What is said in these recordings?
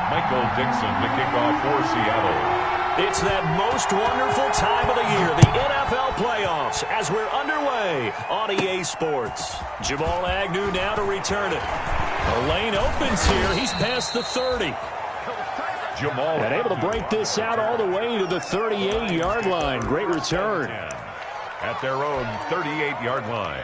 Michael Dixon to kick off for Seattle. It's that most wonderful time of the year, the NFL playoffs, as we're underway on EA Sports. Jamal Agnew now to return it. The lane opens here. He's past the 30. Jamal and able to break this out all the way to the 38-yard line. Great return. At their own 38-yard line.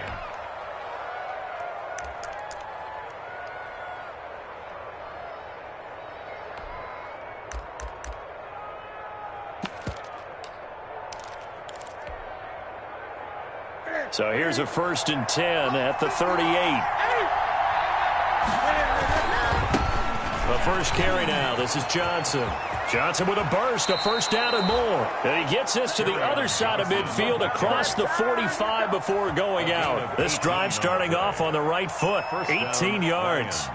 So here's a 1st and 10 at the 38. The first carry now. This is Johnson. Johnson with a burst, a first down and more. And he gets this to the other side of midfield across the 45 before going out. This drive starting off on the right foot, 18 yards.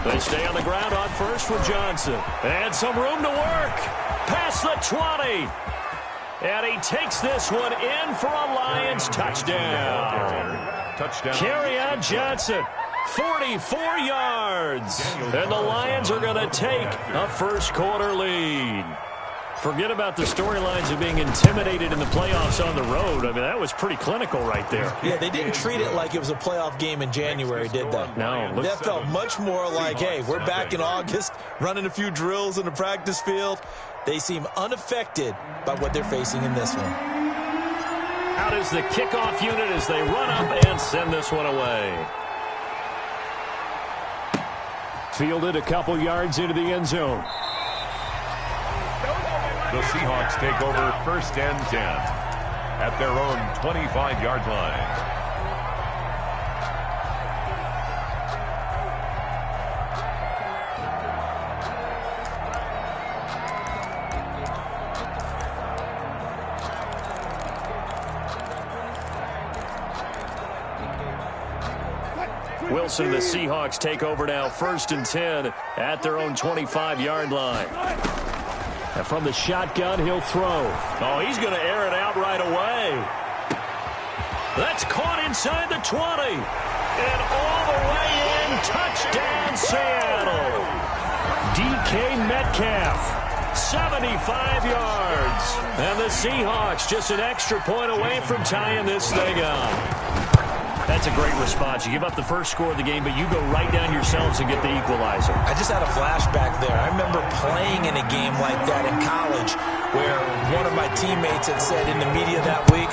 They stay on the ground on first with Johnson. And some room to work. Past the 20. And he takes this one in for a Lions touchdown. Kerryon Johnson, 44 yards. And the Lions are going to take a first-quarter lead. Forget about the storylines of being intimidated in the playoffs on the road. I mean, that was pretty clinical right there. Yeah, they didn't treat it like it was a playoff game in January, did they? No. That felt much more like, hey, we're back in August, running a few drills in the practice field. They seem unaffected by what they're facing in this one. Out is the kickoff unit as they run up and send this one away. Fielded a couple yards into the end zone. The Seahawks take over 1st and 10 at their own 25-yard line. Wilson and the Seahawks take over now 1st and 10 at their own 25-yard line. And from the shotgun, he'll throw. Oh, he's going to air it out right away. That's caught inside the 20. And all the way in, touchdown Seattle. DK Metcalf, 75 yards. And the Seahawks just an extra point away from tying this thing up. That's a great response. You give up the first score of the game, but you go right down yourselves and get the equalizer. I just had a flashback there. I remember playing in a game like that in college where one of my teammates had said in the media that week,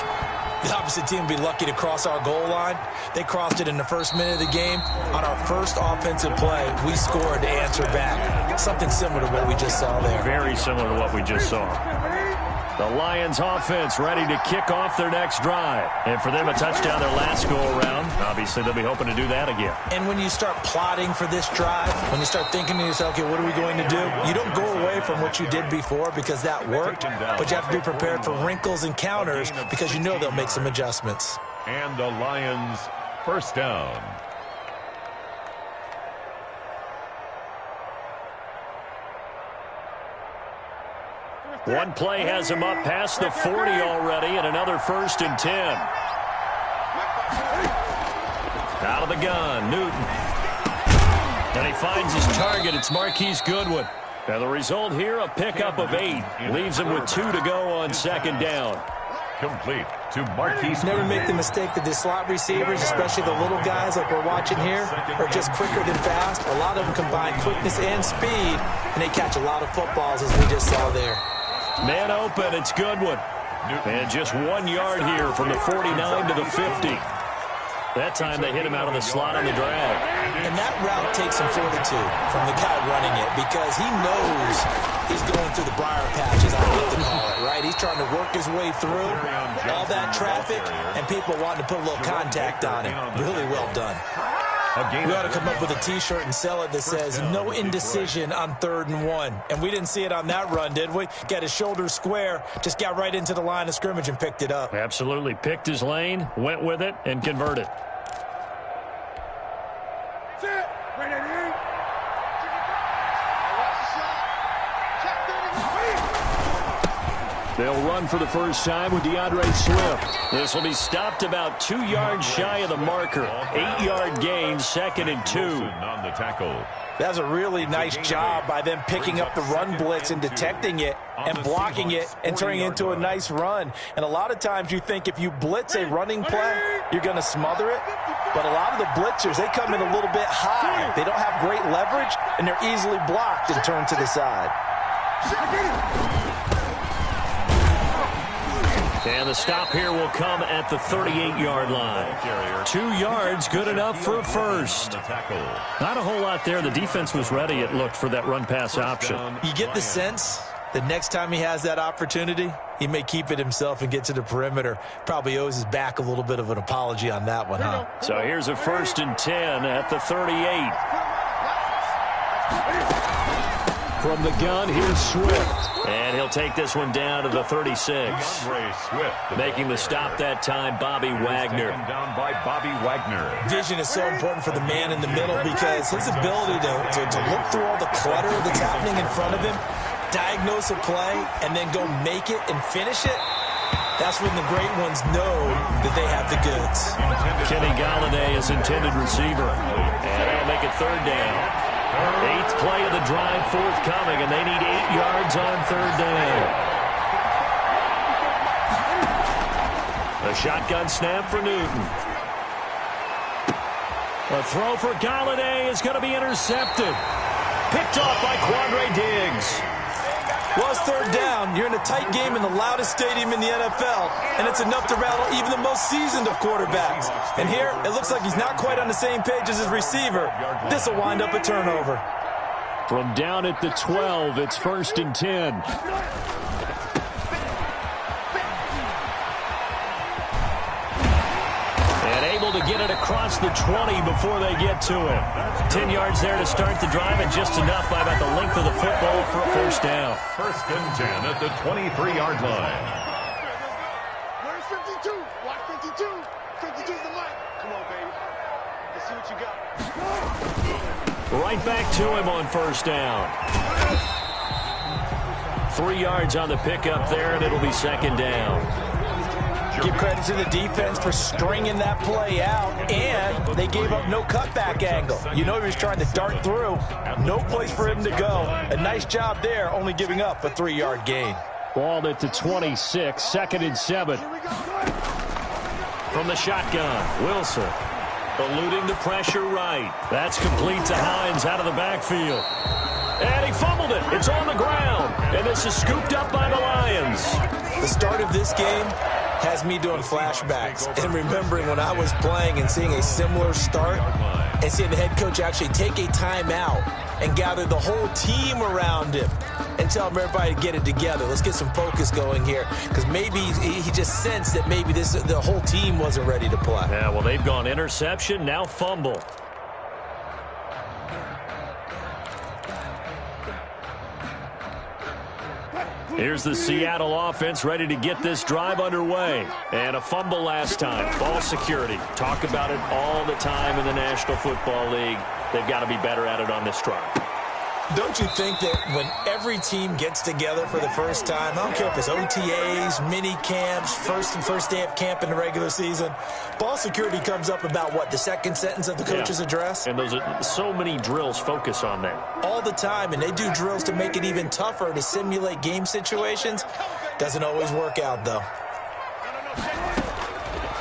the opposite team would be lucky to cross our goal line. They crossed it in the first minute of the game. On our first offensive play, we scored to answer back. Something similar to what we just saw there. Very similar to what we just saw. The Lions offense ready to kick off their next drive. And for them, a touchdown their last go-around. Obviously, they'll be hoping to do that again. And when you start plotting for this drive, when you start thinking to yourself, okay, what are we going to do? You don't go away from what you did before because that worked, but you have to be prepared for wrinkles and counters because you know they'll make some adjustments. And the Lions, 1st down. One play has him up past the 40 already, and another 1st and 10. Out of the gun, Newton. And he finds his target. It's Marquise Goodwin. And the result here, a pickup of 8. Leaves him with 2 to go on 2nd down. Complete to Marquise. Never make the mistake that the slot receivers, especially the little guys like we're watching here, are just quicker than fast. A lot of them combine quickness and speed, and they catch a lot of footballs as we just saw there. Man open, it's Goodwin. And just 1 yard here from the 49 to the 50. That time they hit him out of the slot on the drag. And that route takes some fortitude from the guy running it because he knows he's going through the briar patch, as I like to call it, right? He's trying to work his way through all that traffic and people wanting to put a little contact on him. Really well done. We ought to come up with a T-shirt and sell it that says, no indecision on 3rd and 1. And we didn't see it on that run, did we? Got his shoulders square, just got right into the line of scrimmage and picked it up. Absolutely. Picked his lane, went with it, and converted. They'll run for the first time with DeAndre Swift. This will be stopped about 2 yards shy of the marker. 8-yard gain, 2nd and 2. On the tackle. That's a really nice job by them picking up the run blitz and detecting it and blocking it and turning it into a nice run. And a lot of times you think if you blitz a running play, you're going to smother it. But a lot of the blitzers, they come in a little bit high. They don't have great leverage, and they're easily blocked and turned to the side. And the stop here will come at the 38-yard line. 2 yards, good enough for a first. Not a whole lot there. The defense was ready, it looked, for that run-pass option. You get the sense the next time he has that opportunity, he may keep it himself and get to the perimeter. Probably owes his back a little bit of an apology on that one, huh? So here's a 1st and 10 at the 38. From the gun, here's Swift. And he'll take this one down to the 36. Making the stop that time, Bobby Wagner. Down by Bobby Wagner. Vision is so important for the man in the middle because his ability to look through all the clutter that's happening in front of him, diagnose a play, and then go make it and finish it, that's when the great ones know that they have the goods. Kenny Galladay is intended receiver. And that'll make it 3rd down. 8th play of the drive forthcoming, and they need 8 yards on 3rd down. A shotgun snap for Newton. A throw for Galladay is going to be intercepted. Picked off by Quandre Diggs. Well, it's 3rd down. You're in a tight game in the loudest stadium in the NFL, and it's enough to rattle even the most seasoned of quarterbacks. And here, it looks like he's not quite on the same page as his receiver. This will wind up a turnover. From down at the 12, it's 1st and 10. To get it across the 20 before they get to him. 10 yards there to start the drive, and just enough by about the length of the football for a first down. 1st and 10 at the 23-yard line. Where's 52? Watch 52. 52's the mic. Come on, baby. Let's see what you got. Right back to him on 1st down. 3 yards on the pickup there, and it'll be 2nd down. Give credit to the defense for stringing that play out, and they gave up no cutback angle. You know he was trying to dart through. No place for him to go. A nice job there, only giving up a 3-yard gain. Ball at the 26, 2nd and 7. From the shotgun, Wilson. Eluding the pressure right. That's complete to Hines out of the backfield. And he fumbled it. It's on the ground. And this is scooped up by the Lions. The start of this game has me doing flashbacks and remembering when I was playing and seeing a similar start and seeing the head coach actually take a timeout and gather the whole team around him and tell everybody to get it together. Let's get some focus going here, because maybe he just sensed that maybe the whole team wasn't ready to play. Yeah, well, they've gone interception, now fumble. Here's the Seattle offense ready to get this drive underway. And a fumble last time. Ball security. Talk about it all the time in the National Football League. They've got to be better at it on this drive. Don't you think that when every team gets together for the first time, I don't care if it's OTAs, mini camps, first day of camp in the regular season, ball security comes up about, what, the second sentence of the coach's address? And those are so many drills focus on that. All the time, and they do drills to make it even tougher to simulate game situations. Doesn't always work out, though.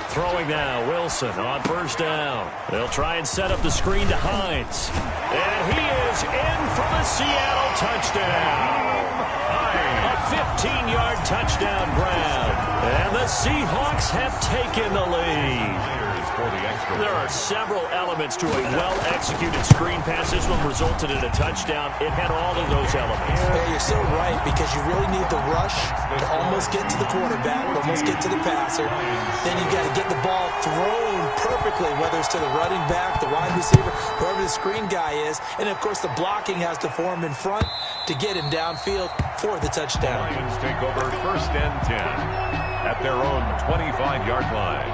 Throwing now, Wilson on 1st down. They'll try and set up the screen to Hines. And he is in for the Seattle touchdown. A 15-yard touchdown grab. And the Seahawks have taken the lead. There are several elements to a well-executed screen pass. This one resulted in a touchdown. It had all of those elements. Yeah, you're so right, because you really need the rush to almost get to the quarterback, almost get to the passer. Then you've got to get the ball thrown perfectly, whether it's to the running back, the wide receiver, whoever the screen guy is. And, of course, the blocking has to form in front to get him downfield for the touchdown. Lions take over 1st and 10 at their own 25-yard line.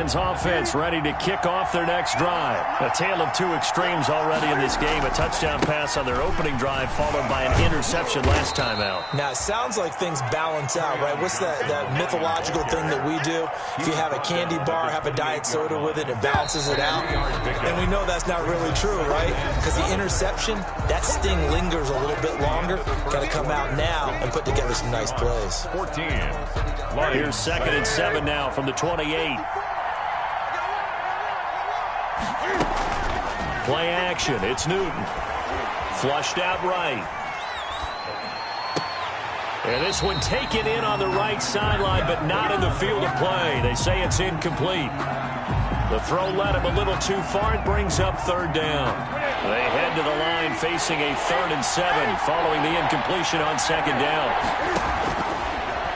Lions offense ready to kick off their next drive. A tale of two extremes already in this game. A touchdown pass on their opening drive followed by an interception last time out. Now, it sounds like things balance out, right? What's that mythological thing that we do? If you have a candy bar, have a diet soda with it, it balances it out. And we know that's not really true, right? Because the interception, that sting lingers a little bit longer. Got to come out now and put together some nice plays. 14. Here's 2nd and 7 now from the 28. Play action. It's Newton. Flushed out right. And this one taken in on the right sideline, but not in the field of play. They say it's incomplete. The throw led him a little too far. It brings up 3rd down. They head to the line facing a 3rd and 7 following the incompletion on 2nd down.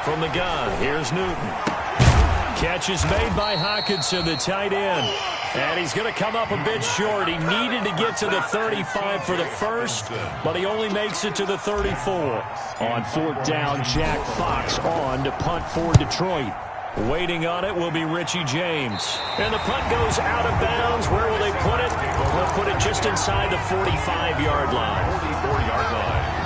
From the gun, here's Newton. Catch is made by Hockenson, the tight end. And he's going to come up a bit short. He needed to get to the 35 for the first, but he only makes it to the 34. On 4th down, Jack Fox on to punt for Detroit. Waiting on it will be Richie James. And the punt goes out of bounds. Where will they put it? They'll put it just inside the 45-yard line. 44-yard line.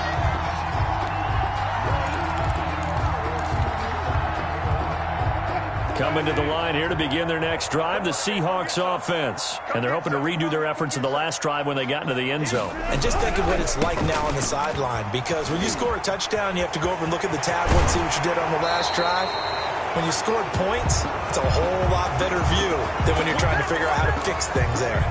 Coming to the line here to begin their next drive, the Seahawks offense. And they're hoping to redo their efforts in the last drive when they got into the end zone. And just think of what it's like now on the sideline, because when you score a touchdown, you have to go over and look at the tablet and see what you did on the last drive. When you scored points, it's a whole lot better view than when you're trying to figure out how to fix things there.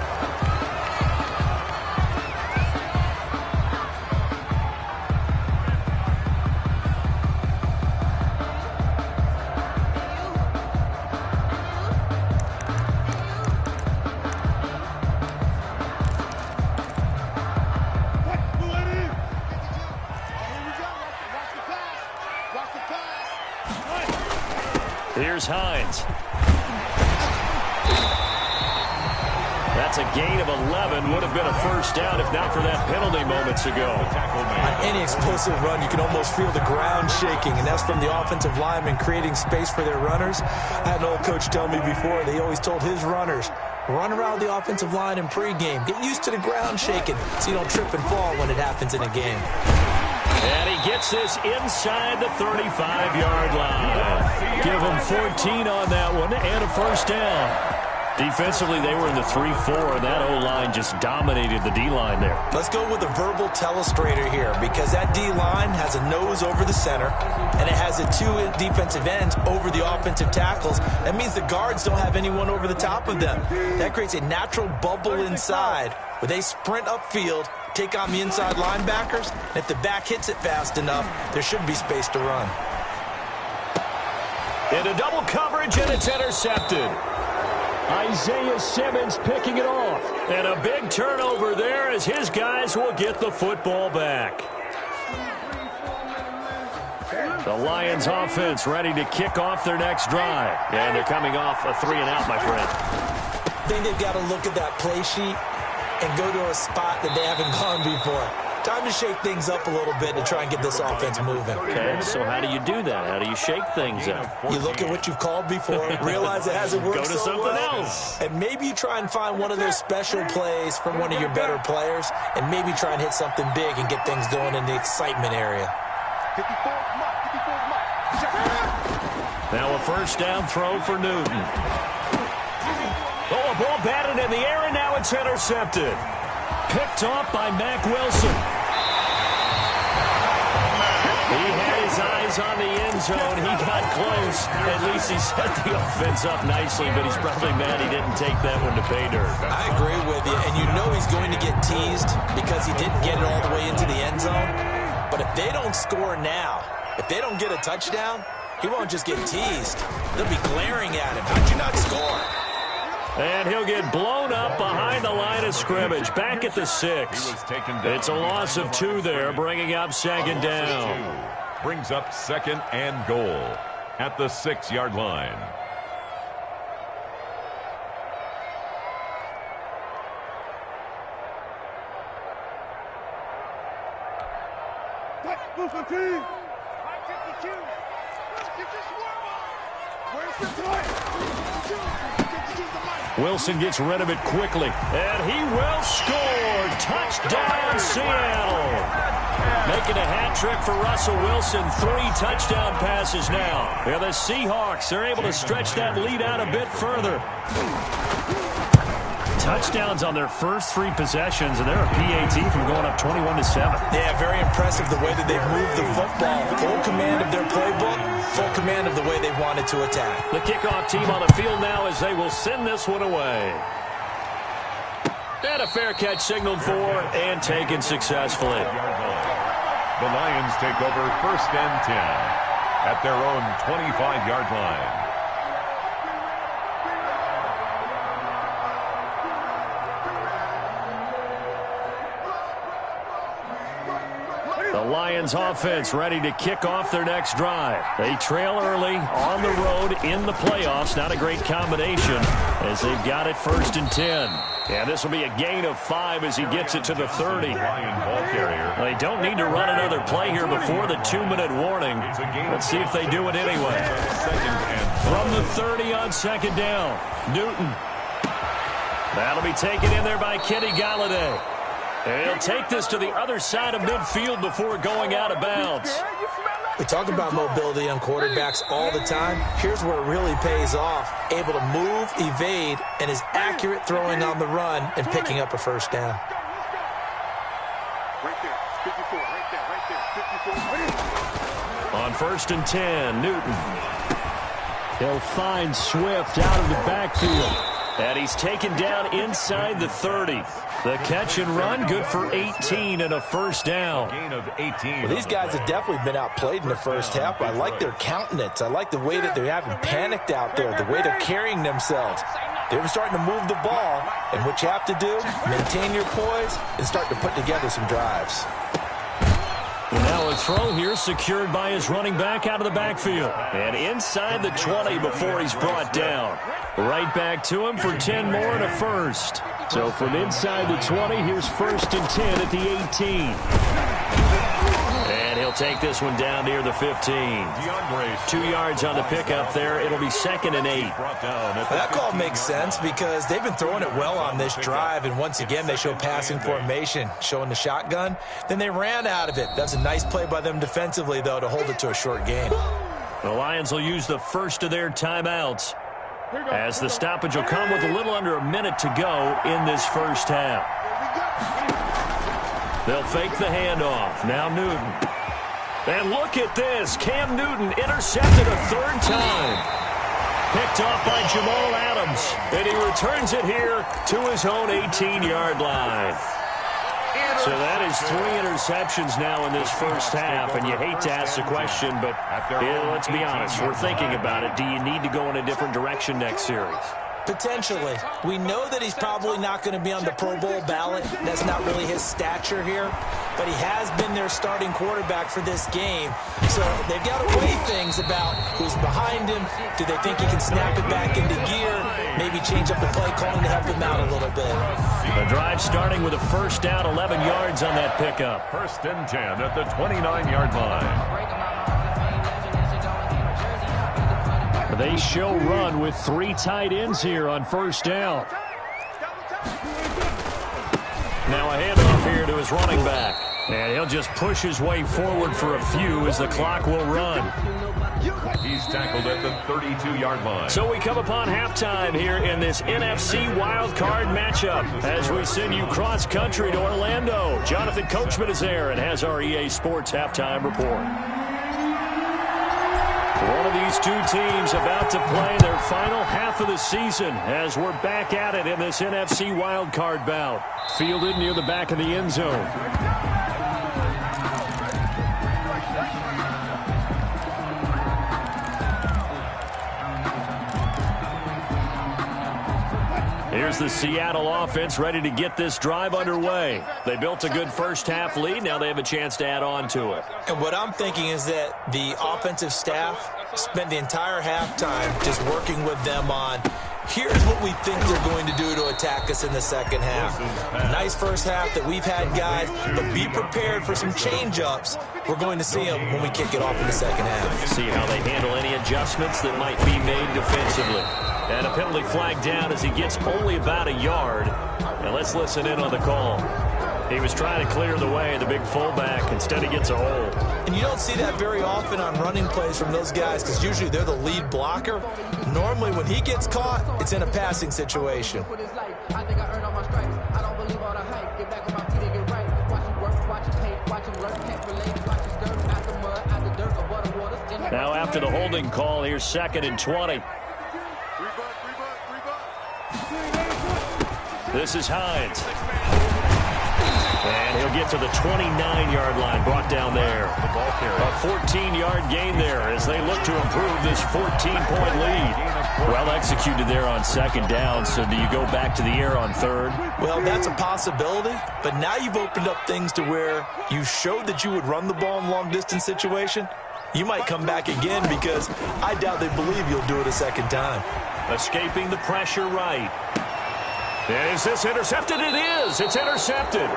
Here's Hines. That's a gain of 11. Would have been a first down if not for that penalty moments ago. On any explosive run, you can almost feel the ground shaking, and that's from the offensive linemen creating space for their runners. I had an old coach tell me before, they always told his runners, run around the offensive line in pregame. Get used to the ground shaking so you don't trip and fall when it happens in a game. And he gets this inside the 35-yard line. Give him 14 on that one and a first down. Defensively, they were in the 3-4, and that O-line just dominated the D-line there. Let's go with a verbal telestrator here, because that D-line has a nose over the center, and it has the two defensive ends over the offensive tackles. That means the guards don't have anyone over the top of them. That creates a natural bubble inside where they sprint upfield, take on the inside linebackers, and if the back hits it fast enough, there should be space to run. Into double coverage, and it's intercepted. Isaiah Simmons picking it off. And a big turnover there as his guys will get the football back. The Lions offense ready to kick off their next drive. And they're coming off a 3-and-out, my friend. I think they've got to look at that play sheet and go to a spot that they haven't gone before. Time to shake things up a little bit to try and get this offense moving. Okay, so how do you do that? How do you shake things up? You look at what you've called before, realize it hasn't worked Go to so something well, else. and maybe you try and find one of those special plays from one of your better players, and maybe try and hit something big and get things going in the excitement area. Now a first down throw for Newton. Oh, a ball batted in the air, and now it's intercepted. Picked off by Mack Wilson. He had his eyes on the end zone. He got close. At least he set the offense up nicely, but he's probably mad he didn't take that one to pay dirt. I agree with you, and you know he's going to get teased because he didn't get it all the way into the end zone. But if they don't score now, if they don't get a touchdown, he won't just get teased. They'll be glaring at him. How'd you not score? And he'll get blown up behind the line of scrimmage, back at the 6. It's a loss of 2 there, bringing up 2nd down. Brings up 2nd and goal at the 6-yard line. Where's 51? 52's the mic. Wilson gets rid of it quickly, and he will score. Touchdown, Seattle. Making a hat trick for Russell Wilson. 3 touchdown passes now. Yeah, the Seahawks are able to stretch that lead out a bit further. Touchdowns on their first 3 possessions, and they're a PAT from going up 21-7. Yeah, very impressive the way that they've moved the football. Full command of their playbook, full command of the way they wanted to attack. The kickoff team on the field now as they will send this one away. And a fair catch signaled for and taken successfully. The Lions take over 1st and 10 at their own 25-yard line. The Lions offense ready to kick off their next drive. They trail early on the road in the playoffs. Not a great combination as they've got it 1st and 10. And this will be a gain of 5 as he gets it to the 30. They don't need to run another play here before the 2-minute warning. Let's see if they do it anyway. From the 30 on 2nd down, Newton. That'll be taken in there by Kenny Golladay. And he'll take this to the other side of midfield before going out of bounds. We talk about mobility on quarterbacks all the time. Here's where it really pays off. Able to move, evade, and is accurate throwing on the run and picking up a 1st down. Right there. 54. Right there. 54. On 1st and 10, Newton. He'll find Swift out of the backfield. And he's taken down inside the 30. The catch and run, good for 18 and a 1st down. Gain of 18. Well, these guys have definitely been outplayed in the first half. I like their countenance. I like the way that they're having panicked out there, the way they're carrying themselves. They were starting to move the ball, and what you have to do, maintain your poise and start to put together some drives. And now a throw here secured by his running back out of the backfield. And inside the 20 before he's brought down. Right back to him for 10 more and a 1st. So from inside the 20, here's 1st and 10 at the 18. And he'll take this one down near the 15. 2 yards on the pickup there. It'll be 2nd and 8. That call makes sense because they've been throwing it well on this drive, and once again they show passing formation, showing the shotgun. Then they ran out of it. That's a nice play by them defensively, though, to hold it to a short game. The Lions will use the first of their timeouts as the stoppage will come with a little under a minute to go in this first half. They'll fake the handoff. Now Newton. And look at this. Cam Newton intercepted a 3rd time. Picked off by Jamal Adams. And he returns it here to his own 18-yard line. So that is 3 interceptions now in this first half. And you hate to ask the question, but let's be honest. We're thinking about it. Do you need to go in a different direction next series? Potentially. We know that he's probably not going to be on the Pro Bowl ballot. That's not really his stature here. But he has been their starting quarterback for this game. So they've got to weigh things about who's behind him. Do they think he can snap it back into gear? Maybe change up the play calling to help him out a little bit. The drive starting with a 1st down, 11 yards on that pickup. 1st and 10 at the 29-yard line. They show run with 3 tight ends here on 1st down. Now a handoff here to his running back. And he'll just push his way forward for a few as the clock will run. He's tackled at the 32-yard line. So we come upon halftime here in this NFC Wild Card matchup as we send you cross-country to Orlando. Jonathan Coachman is there and has our EA Sports halftime report. One of these two teams about to play their final half of the season as we're back at it in this NFC Wild Card bout. Fielded near the back of the end zone. Here's the Seattle offense ready to get this drive underway. They built a good first half lead. Now they have a chance to add on to it. And what I'm thinking is that the offensive staff spent the entire halftime just working with them on, here's what we think they're going to do to attack us in the second half. Nice first half that we've had, guys, but be prepared for some change-ups. We're going to see them when we kick it off in the second half. See how they handle any adjustments that might be made defensively. And a penalty flag down as he gets only about a yard. And let's listen in on the call. He was trying to clear the way, the big fullback. Instead, he gets a hole. And you don't see that very often on running plays from those guys because usually they're the lead blocker. Normally, when he gets caught, it's in a passing situation. Now after the holding call, here's 2nd and 20. This is Hines. And he'll get to the 29-yard line, brought down there. A 14-yard gain there as they look to improve this 14-point lead. Well executed there on 2nd down, so do you go back to the air on 3rd? Well, that's a possibility, but now you've opened up things to where you showed that you would run the ball in long-distance situation. You might come back again because I doubt they believe you'll do it a 2nd time. Escaping the pressure right. Is this intercepted? It is. It's intercepted.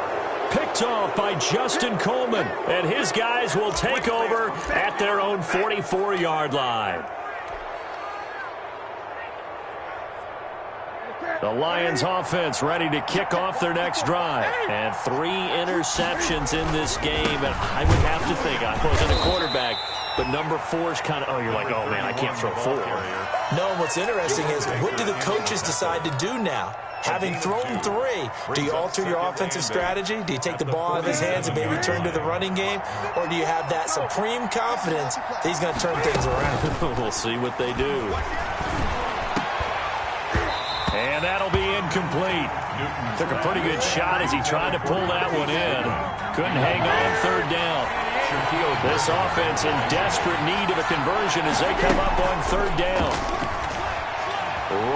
Picked off by Justin Coleman. And his guys will take over at their own 44-yard line. The Lions offense ready to kick off their next drive. And 3 interceptions in this game. And I would have to think, I wasn't a quarterback, but number 4 is kind of, you're like, oh, man, I can't throw 4. No, and what's interesting is what do the coaches decide to do now? Having thrown 3, do you alter your offensive strategy? Do you take the ball out of his hands and maybe turn to the running game? Or do you have that supreme confidence that he's going to turn things around? We'll see what they do. And that'll be incomplete. Took a pretty good shot as he tried to pull that one in. Couldn't hang on 3rd down. This offense in desperate need of a conversion as they come up on 3rd down.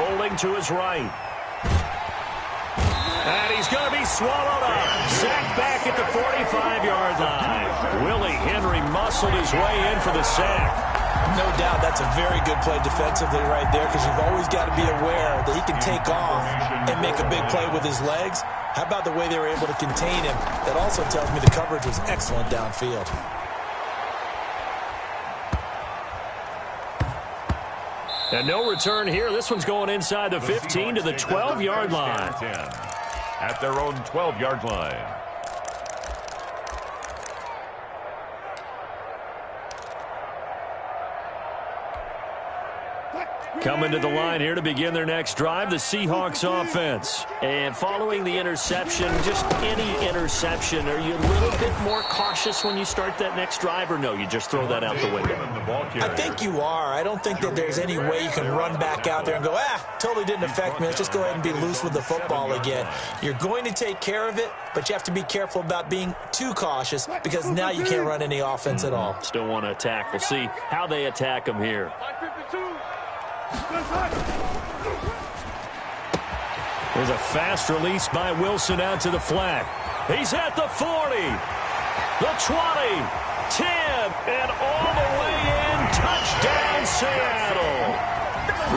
Rolling to his right. And he's going to be swallowed up. Sacked back at the 45-yard line. Willie Henry muscled his way in for the sack. No doubt that's a very good play defensively right there because you've always got to be aware that he can take off and make a big play with his legs. How about the way they were able to contain him? That also tells me the coverage was excellent downfield. And no return here. This one's going inside the 15 to the 12-yard line. At their own 12-yard line. Coming to the line here to begin their next drive, the Seahawks offense. And following the interception, just any interception, are you a little bit more cautious when you start that next drive, or no, you just throw that out the window? I think you are. I don't think that there's any way you can run back out there and go, totally didn't affect me. Let's just go ahead and be loose with the football again. You're going to take care of it, but you have to be careful about being too cautious because now you can't run any offense at all. Still want to attack. We'll see how they attack them here. There's a fast release by Wilson out to the flat. He's at the 40, the 20, 10, and all the way in. Touchdown, Seattle.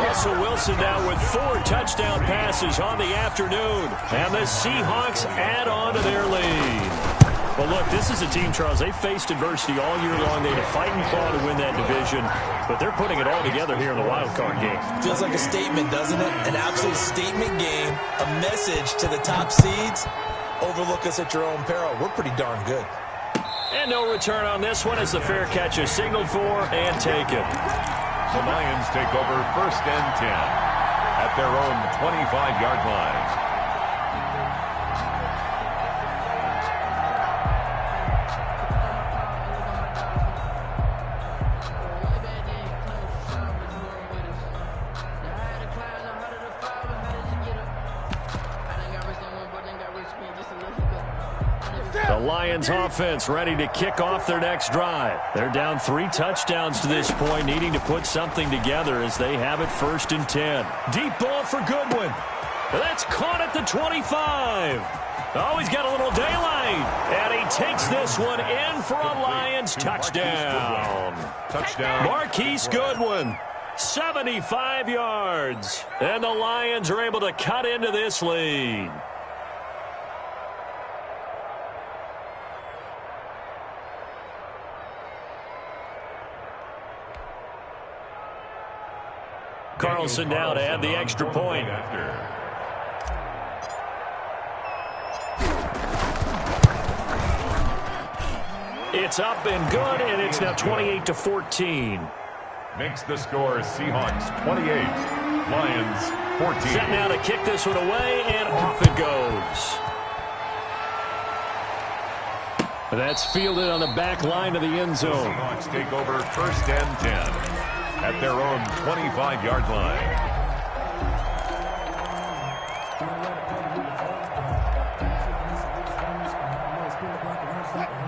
Russell Wilson now with 4 touchdown passes on the afternoon. And the Seahawks add on to their lead. Well, look, this is a team, Charles, they faced adversity all year long. They had to fight and claw to win that division, but they're putting it all together here in the wild card game. Feels like a statement, doesn't it? An absolute statement game, a message to the top seeds. Overlook us at your own peril. We're pretty darn good. And no return on this one as the fair catch is signaled for and taken. The Lions take over 1st and 10 at their own 25-yard line. The Lions offense ready to kick off their next drive. They're down 3 touchdowns to this point, needing to put something together as they have it 1st and 10. Deep ball for Goodwin. That's caught at the 25. Oh, he's got a little daylight. And he takes this one in for a Lions touchdown. Marquise Goodwin, 75 yards. And the Lions are able to cut into this lead. Carlson now to add the extra point. It's up and good, and it's now 28-14. Makes the score Seahawks 28, Lions 14. Set now to kick this one away, and off it goes. That's fielded on the back line of the end zone. Seahawks take over 1st and 10 at their own 25-yard line.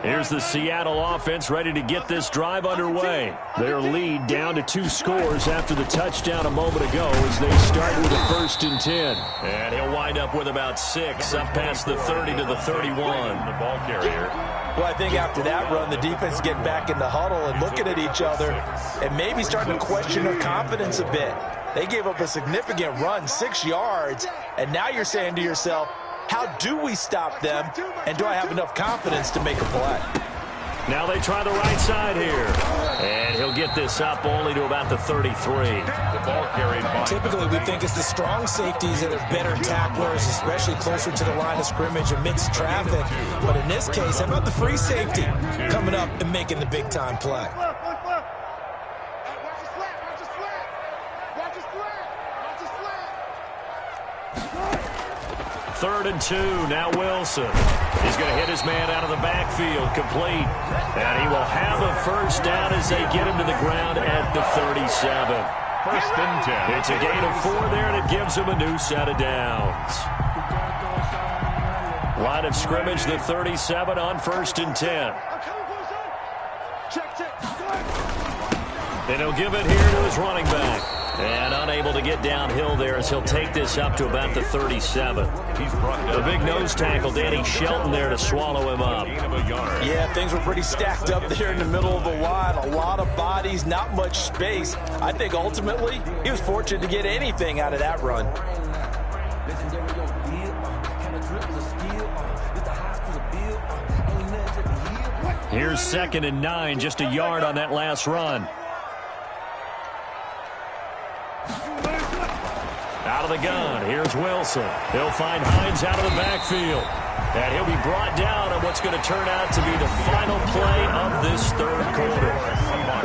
Here's the Seattle offense ready to get this drive underway. Their lead down to 2 scores after the touchdown a moment ago as they start with a 1st and 10. And he'll wind up with about 6 up past the 30 to the 31. The ball carrier. Well, I think after that run, the defense is getting back in the huddle and looking at each other and maybe starting to question their confidence a bit. They gave up a significant run, 6 yards, and now you're saying to yourself, how do we stop them, and do I have enough confidence to make a play? Now they try the right side here. And he'll get this up only to about the 33. The ball carried by. Typically, we think it's the strong safeties that are better tacklers, especially closer to the line of scrimmage amidst traffic. But in this case, how about the free safety coming up and making the big-time play? Third and 2, now Wilson. He's going to hit his man out of the backfield, complete. And he will have a 1st down as they get him to the ground at the 37. 1st and 10. It's a gain of 4 there, and it gives him a new set of downs. Line of scrimmage, the 37 on 1st and 10. And he'll give it here to his running back. And unable to get downhill there as he'll take this up to about the 37. The big nose tackle, Danny Shelton, there to swallow him up. Yeah, things were pretty stacked up there in the middle of the line. A lot of bodies, not much space. I think ultimately he was fortunate to get anything out of that run. Here's 2nd and 9, just a yard on that last run. Out of the gun, here's Wilson. He'll find Hines out of the backfield. And he'll be brought down on what's going to turn out to be the final play of this 3rd quarter.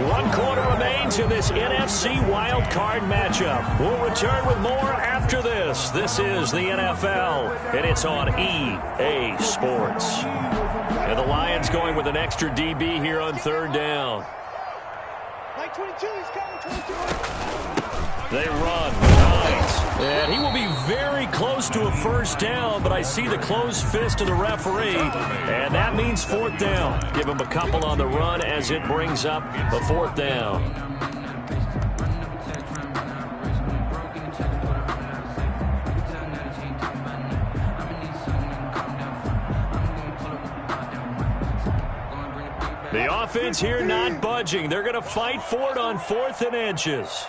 1 quarter remains in this NFC wildcard matchup. We'll return with more after this. This is the NFL, and it's on EA Sports. And the Lions going with an extra DB here on 3rd down. Like 22, he's coming, 22. They run. Hines. And he will be very close to a 1st down, but I see the closed fist of the referee, and that means 4th down. Give him a couple on the run as it brings up a 4th down. The offense here not budging. They're going to fight for it on 4th and inches.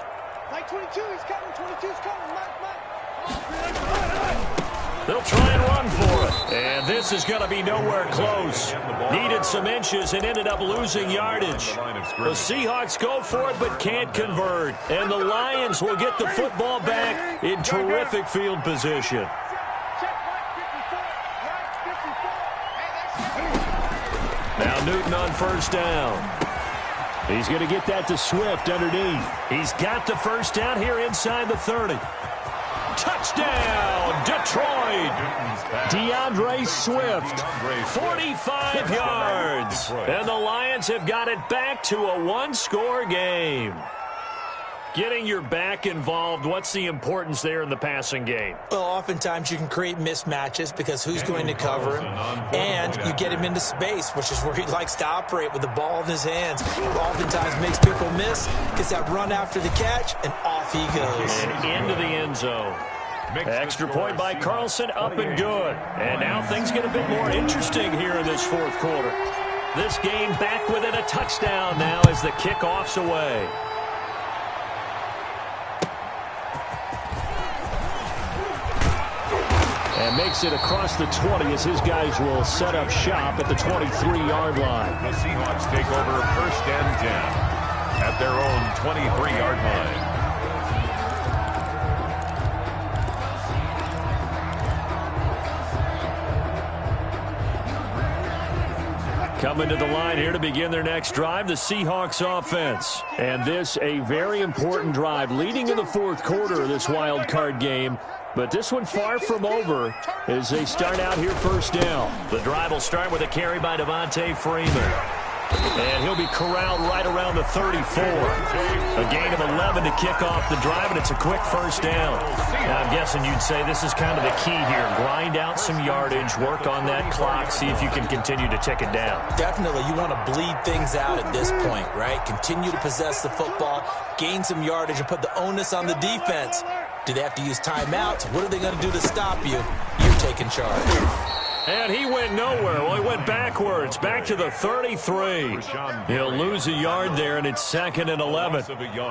Like 22, he's coming, 22's coming, Mike. They'll try and run for it. And this is going to be nowhere close. Needed some inches and ended up losing yardage. The Seahawks go for it but can't convert. And the Lions will get the football back in terrific field position. Now Newton on 1st down. He's going to get that to Swift underneath. He's got the 1st down here inside the 30. Touchdown, Detroit. DeAndre Swift, 45 yards. And the Lions have got it back to a 1-score game. Getting your back involved, what's the importance there in the passing game? Well, oftentimes you can create mismatches because who's going to cover him, and you get him into space, which is where he likes to operate with the ball in his hands. Oftentimes makes people miss, gets that run after the catch, and off he goes. And into the end zone. Extra point by Carlson, up and good. And now things get a bit more interesting here in this 4th quarter. This game back within a touchdown now as the kickoff's away. And makes it across the 20 as his guys will set up shop at the 23-yard line. The Seahawks take over 1st and 10 at their own 23-yard line. Coming to the line here to begin their next drive, the Seahawks offense. And this a very important drive leading in the fourth quarter of this wild card game. But this one far from over as they start out here first down. The drive will start with a carry by Devontae Freeman. And he'll be corralled right around the 34. A gain of 11 to kick off the drive, and it's a quick first down. Now, I'm guessing you'd say this is kind of the key here. Grind out some yardage, work on that clock, see if you can continue to tick it down. Definitely. You want to bleed things out at this point, right? Continue to possess the football, gain some yardage, and put the onus on the defense. Do they have to use timeouts? What are they going to do to stop you? You're taking charge. And he went nowhere. Well, he went backwards, back to the 33. He'll lose a yard there, and it's 2nd and 11.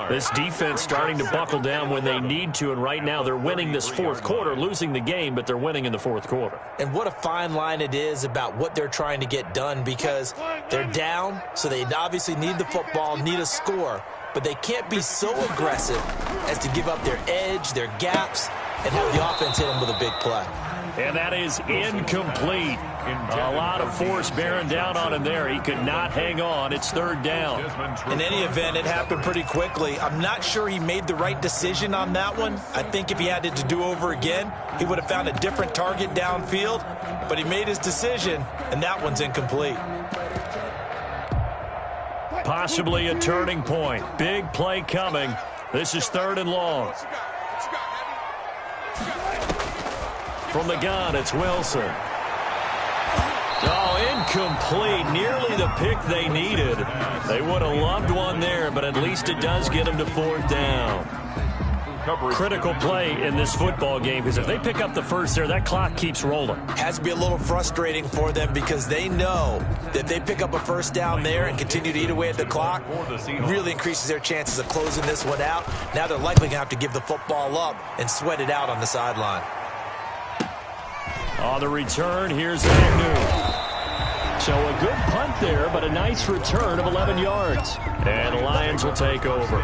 This defense starting to buckle down when they need to, and right now they're winning this fourth quarter, losing the game, but they're winning in the fourth quarter. And what a fine line it is about what they're trying to get done, because they're down, so they obviously need the football, need a score, but they can't be so aggressive as to give up their edge, their gaps, and have the offense hit them with a big play. And that is incomplete. A lot of force bearing down on him there. He could not hang on. It's 3rd down. In any event, it happened pretty quickly. I'm not sure he made the right decision on that one. I think if he had it to do over again, he would have found a different target downfield. But he made his decision, and that one's incomplete. Possibly a turning point. Big play coming. This is 3rd and long. From the gun, it's Wilson. Oh, incomplete. Nearly the pick they needed. They would have loved one there, but at least it does get them to 4th down. Critical play in this football game, because if they pick up the first there, that clock keeps rolling. Has to be a little frustrating for them, because they know that if they pick up a first down there and continue to eat away at the clock, really increases their chances of closing this one out. Now they're likely going to have to give the football up and sweat it out on the sideline. On the return, here's Agnew. So a good punt there, but a nice return of 11 yards. And the Lions will take over.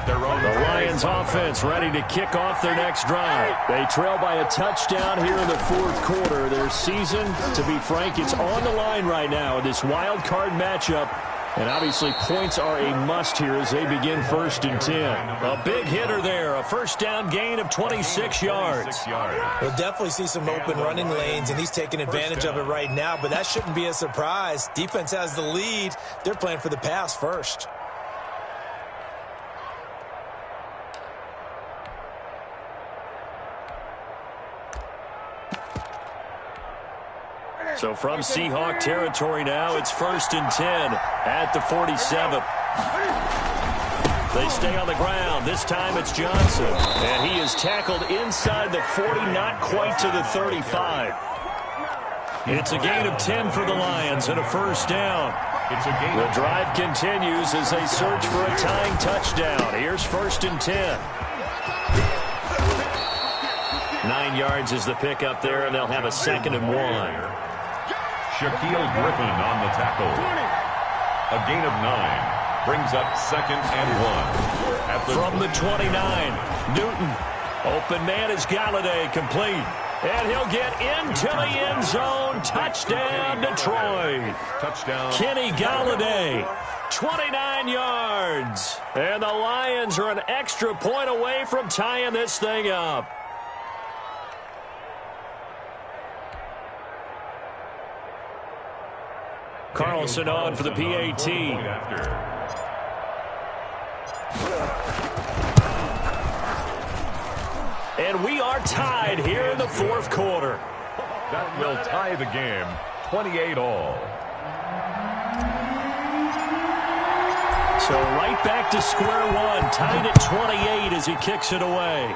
The Lions offense ready to kick off their next drive. They trail by a touchdown here in the fourth quarter. Their season, to be frank, it's on the line right now in this wild card matchup. And obviously points are a must here as they begin 1st and 10. A big hitter there, a first down gain of 26 yards. We'll definitely see some open running lanes, and he's taking advantage of it right now, but that shouldn't be a surprise. Defense has the lead. They're playing for the pass first. So from Seahawk territory now, it's 1st and 10 at the 47. They stay on the ground. This time it's Johnson. And he is tackled inside the 40, not quite to the 35. It's a gain of 10 for the Lions and a first down. The drive continues as they search for a tying touchdown. Here's 1st and 10. 9 yards is the pickup there, and they'll have a 2nd and 1. Shaquille Griffin on the tackle. A gain of 9 brings up 2nd and 1. From the 29, Newton. Open man is Galladay, complete. And he'll get into the end zone. Touchdown, Detroit. Touchdown. Kenny Galladay, 29 yards. And the Lions are an extra point away from tying this thing up. Carlson on for the PAT. And we are tied here in the fourth quarter. That will tie the game, 28-all. So right back to square one, tied at 28 as he kicks it away.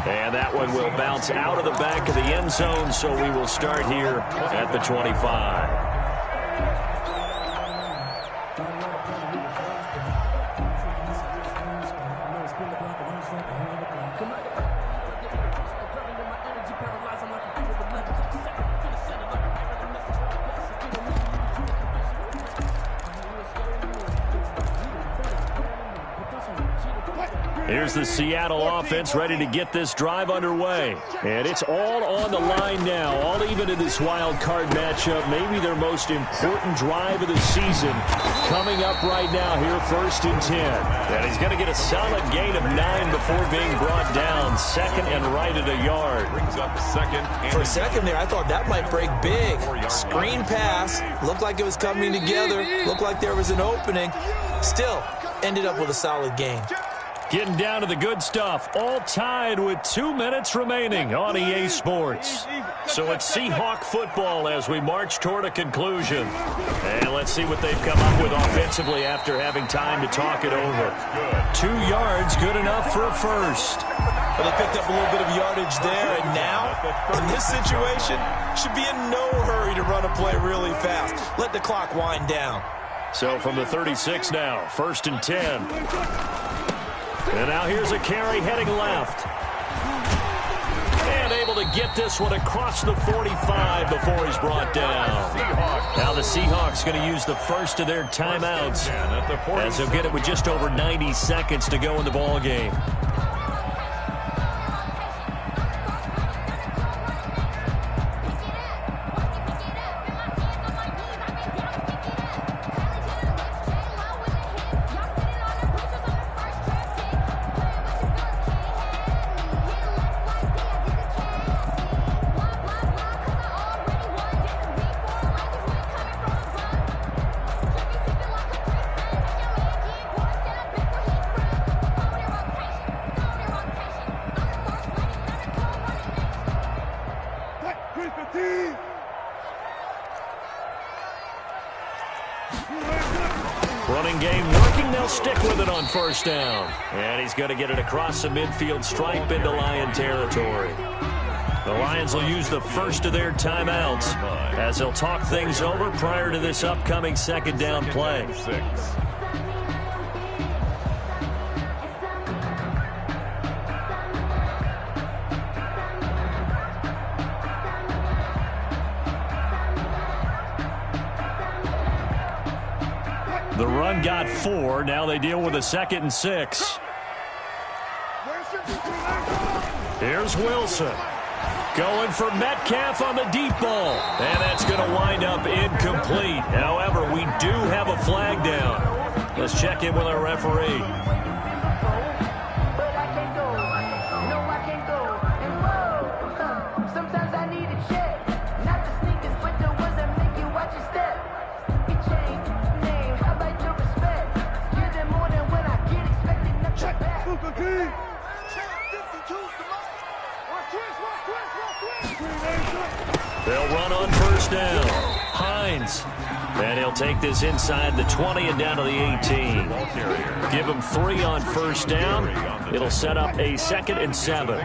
And that one will bounce out of the back of the end zone, so we will start here at the 25. Here's the Seattle offense ready to get this drive underway. And it's all on the line now, all even in this wild card matchup. Maybe their most important drive of the season coming up right now here, 1st and 10. And he's going to get a solid gain of 9 before being brought down. 2nd and right at a yard. Brings up 2nd. For a second there, I thought that might break big. Screen pass. Looked like it was coming together. Looked like there was an opening. Still ended up with a solid gain. Getting down to the good stuff, all tied with 2 minutes remaining on EA Sports. So it's Seahawk football as we march toward a conclusion. And let's see what they've come up with offensively after having time to talk it over. 2 yards, good enough for a first. Well, they picked up a little bit of yardage there, and now, in this situation, should be in no hurry to run a play really fast. Let the clock wind down. So from the 36 now, 1st and 10. And now here's a carry heading left. And able to get this one across the 45 before he's brought down. Now the Seahawks going to use the first of their timeouts as they'll get it with just over 90 seconds to go in the ball game. Running game working. They'll stick with it on 1st down. And he's going to get it across the midfield stripe into Lion territory. The Lions will use the first of their timeouts as they'll talk things over prior to this upcoming 2nd down play. The run got 4. Now they deal with a 2nd and 6. Here's Wilson. Going for Metcalf on the deep ball. And that's going to wind up incomplete. However, we do have a flag down. Let's check in with our referee. They'll run on 1st down. Hines. And he'll take this inside the 20 and down to the 18. Give him 3 on 1st down. It'll set up a 2nd and 7.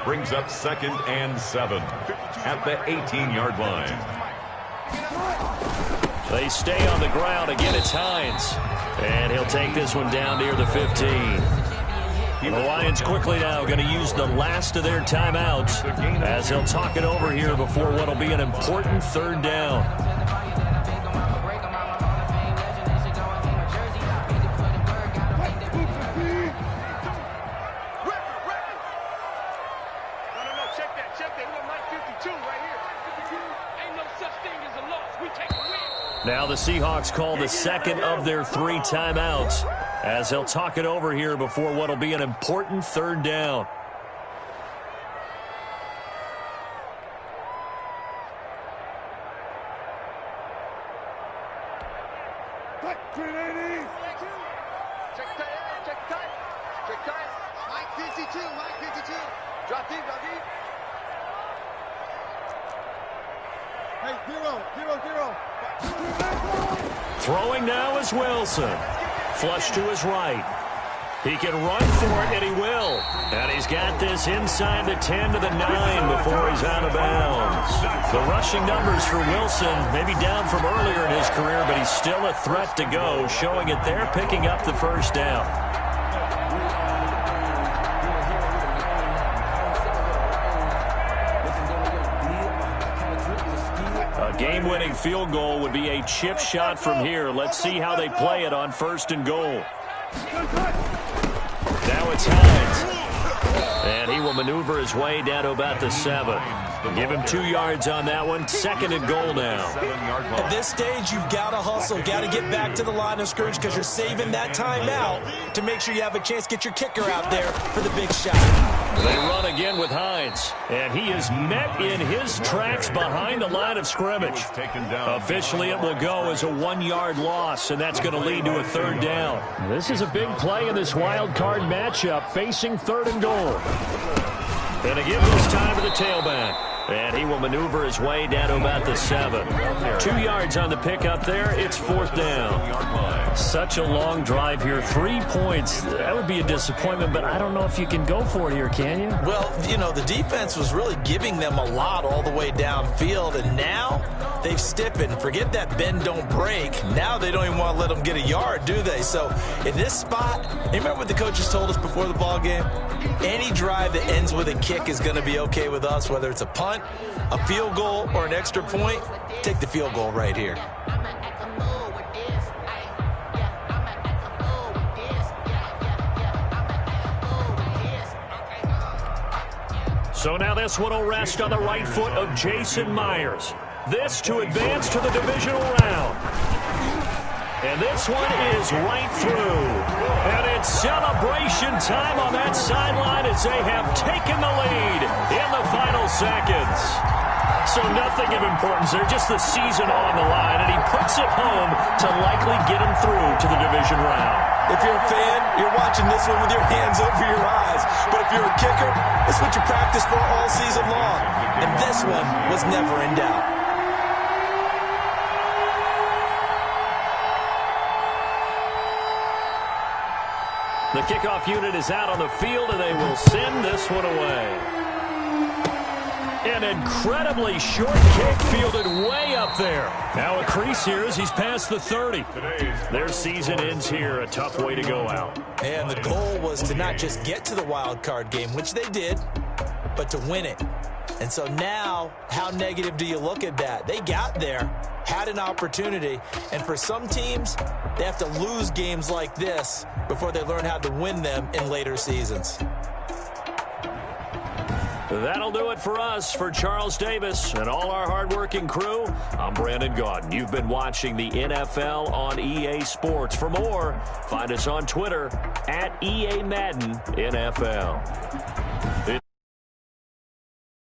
Brings up 2nd and 7 at the 18-yard line. They stay on the ground. Again, it's Hines. And he'll take this one down near the 15. The Lions quickly now going to use the last of their timeouts as they'll talk it over here before what will be an important 3rd down. Now the Seahawks call the 2nd of their 3 timeouts as they'll talk it over here before what will be an important 3rd down. Throwing now is Wilson. Flush to his right. He can run for it, and he will. And he's got this inside the 10 to the 9 before he's out of bounds. The rushing numbers for Wilson maybe down from earlier in his career, but he's still a threat to go, showing it there, picking up the 1st down. A game-winning field goal would be a chip shot from here. Let's see how they play it on 1st and goal. now it's Hines. And he will maneuver his way down to about the 7. Give him 2 yards on that one. 2nd and goal now. At this stage, you've got to hustle, got to get back to the line of scrimmage because you're saving that timeout to make sure you have a chance to get your kicker out there for the big shot. They run again with Hines, and he is met in his tracks behind the line of scrimmage. Officially, it will go as a 1-yard loss, and that's going to lead to a 3rd down. This is a big play in this wild card matchup, facing 3rd and goal. And again, this time to the tailback. And he will maneuver his way down to about the 7. 2 yards on the pickup there. It's 4th down. Such a long drive here. 3 points. That would be a disappointment, but I don't know if you can go for it here, can you? Well, you know, the defense was really giving them a lot all the way downfield, and now they've stiffened. Forget that bend, don't break. Now they don't even want to let them get a yard, do they? So in this spot, you remember what the coaches told us before the ball game? Any drive that ends with a kick is going to be okay with us, whether it's a punt, a field goal, or an extra point. Take the field goal right here. So now this one will rest on the right foot of Jason Myers. This to advance to the divisional round. And this one is right through. And it's celebration time on that sideline as they have taken the lead in the final seconds. So nothing of importance there, just the season on the line, and he puts it home to likely get him through to the division round. If you're a fan, you're watching this one with your hands over your eyes. But if you're a kicker, it's what you practice for all season long. And this one was never in doubt. The kickoff unit is out on the field, and they will send this one away. An incredibly short kick fielded way up there. Now a crease here as he's past the 30. Their season ends here. A tough way to go out. And the goal was to not just get to the wild card game, which they did, but to win it. And so now, how negative do you look at that? They got there, had an opportunity, and for some teams, they have to lose games like this before they learn how to win them in later seasons. That'll do it for us. For Charles Davis and all our hardworking crew, I'm Brandon Gaudin. You've been watching the NFL on EA Sports. For more, find us on Twitter @EA Madden NFL.